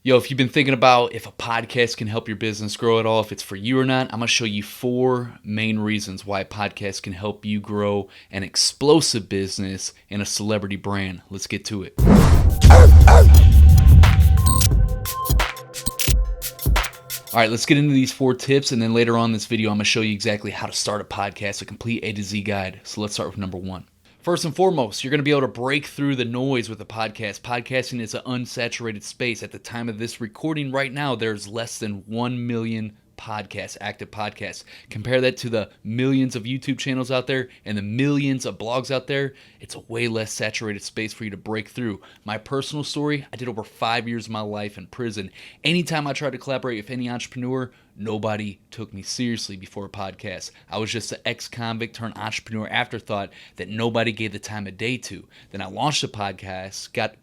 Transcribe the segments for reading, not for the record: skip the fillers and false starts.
Yo, if you've been thinking about if a podcast can help your business grow at all, if it's for you or not, I'm going to show you 4 main reasons why a podcast can help you grow an explosive business and a celebrity brand. Let's get to it. All right, let's get into these 4 tips, and then later on in this video, I'm going to show you exactly how to start a podcast, a complete A to Z guide. So let's start with number 1. First and foremost, you're going to be able to break through the noise with a podcast. Podcasting is an unsaturated space. At the time of this recording right now, there's less than 1 million active podcasts. Compare that to the millions of YouTube channels out there and the millions of blogs out there. It's a way less saturated space for you to break through. My personal story, I did over 5 years of my life in prison. Anytime I tried to collaborate with any entrepreneur, nobody took me seriously before a podcast. I was just an ex-convict turned entrepreneur afterthought that nobody gave the time of day to. Then I launched a podcast, got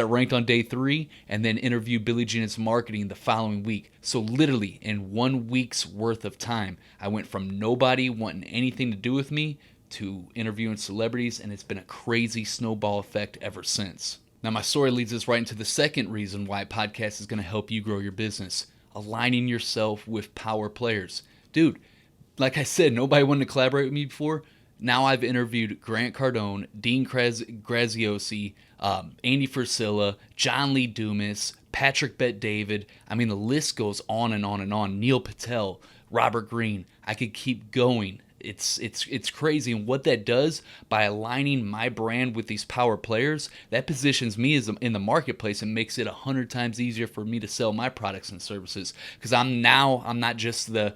it ranked on day 3, and then interviewed Billie Jean's marketing the following week. So literally in 1 week's worth of time, I went from nobody wanting anything to do with me to interviewing celebrities, and it's been a crazy snowball effect ever since. Now my story leads us right into the second reason why a podcast is going to help you grow your business. Aligning yourself with power players. Dude, like I said, nobody wanted to collaborate with me before. Now I've interviewed Grant Cardone, Dean Graziosi, Andy Frisella, John Lee Dumas, Patrick Bet-David. I mean, the list goes on and on and on. Neil Patel, Robert Greene. I could keep going. It's crazy, and what that does by aligning my brand with these power players, that positions me as in the marketplace and makes it 100 times easier for me to sell my products and services. Because I'm not just the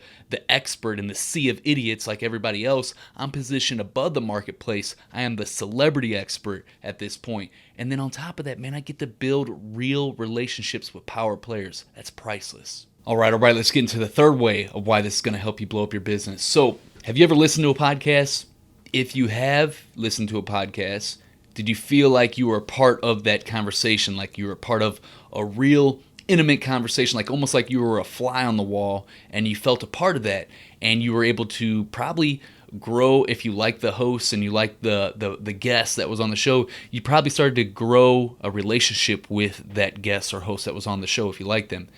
expert in the sea of idiots like everybody else. I'm positioned above the marketplace. I am the celebrity expert at this point. And then on top of that, man, I get to build real relationships with power players. That's priceless. All right, let's get into the third way of why this is going to help you blow up your business. So, have you ever listened to a podcast? If you have listened to a podcast, did you feel like you were a part of that conversation, like you were a part of a real intimate conversation, like almost like you were a fly on the wall and you felt a part of that, and you were able to probably grow? If you like the host and you like the guest that was on the show, you probably started to grow a relationship with that guest or host that was on the show if you like them.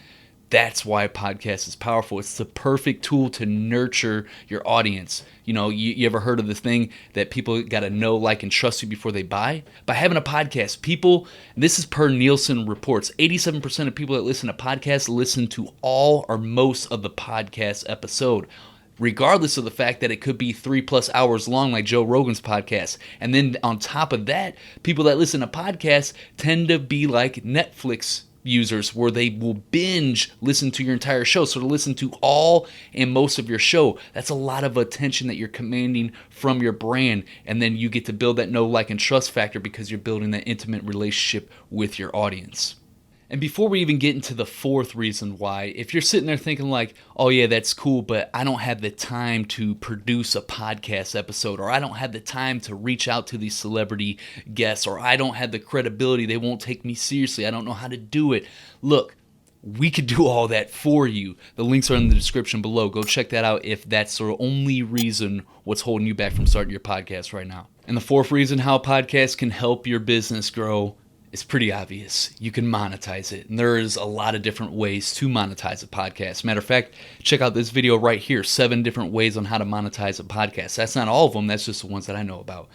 That's why a podcast is powerful. It's the perfect tool to nurture your audience. You know, you ever heard of the thing that people got to know, like, and trust you before they buy? By having a podcast, people, this is per Nielsen reports, 87% of people that listen to podcasts listen to all or most of the podcast episode, regardless of the fact that it could be 3+ hours long like Joe Rogan's podcast. And then on top of that, people that listen to podcasts tend to be like Netflix users, where they will binge listen to your entire show. So to listen to all and most of your show, that's a lot of attention that you're commanding from your brand. And then you get to build that know, like, and trust factor because you're building that intimate relationship with your audience. And before we even get into the 4th reason why, if you're sitting there thinking like, oh yeah, that's cool, but I don't have the time to produce a podcast episode, or I don't have the time to reach out to these celebrity guests, or I don't have the credibility, they won't take me seriously, I don't know how to do it. Look, we could do all that for you. The links are in the description below. Go check that out if that's the only reason what's holding you back from starting your podcast right now. And the 4th reason how a podcast can help your business grow, it's pretty obvious. You can monetize it. And there's a lot of different ways to monetize a podcast. Matter of fact, check out this video right here, 7 different ways on how to monetize a podcast. That's not all of them. That's just the ones that I know about.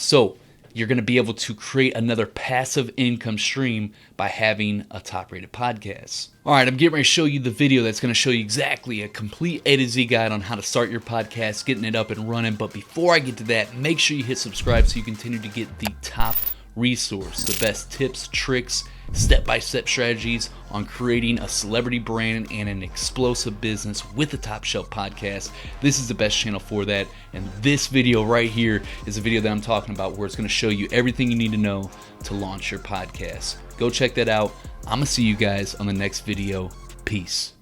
So you're going to be able to create another passive income stream by having a top-rated podcast. All right, I'm getting ready to show you the video that's going to show you exactly a complete A to Z guide on how to start your podcast, getting it up and running. But before I get to that, make sure you hit subscribe so you continue to get the top resource, the best tips, tricks, step-by-step strategies on creating a celebrity brand and an explosive business with a top shelf podcast. This is the best channel for that, and this video right here is a video that I'm talking about where it's going to show you everything you need to know to launch your podcast. Go check that out. I'm gonna see you guys on the next video. Peace.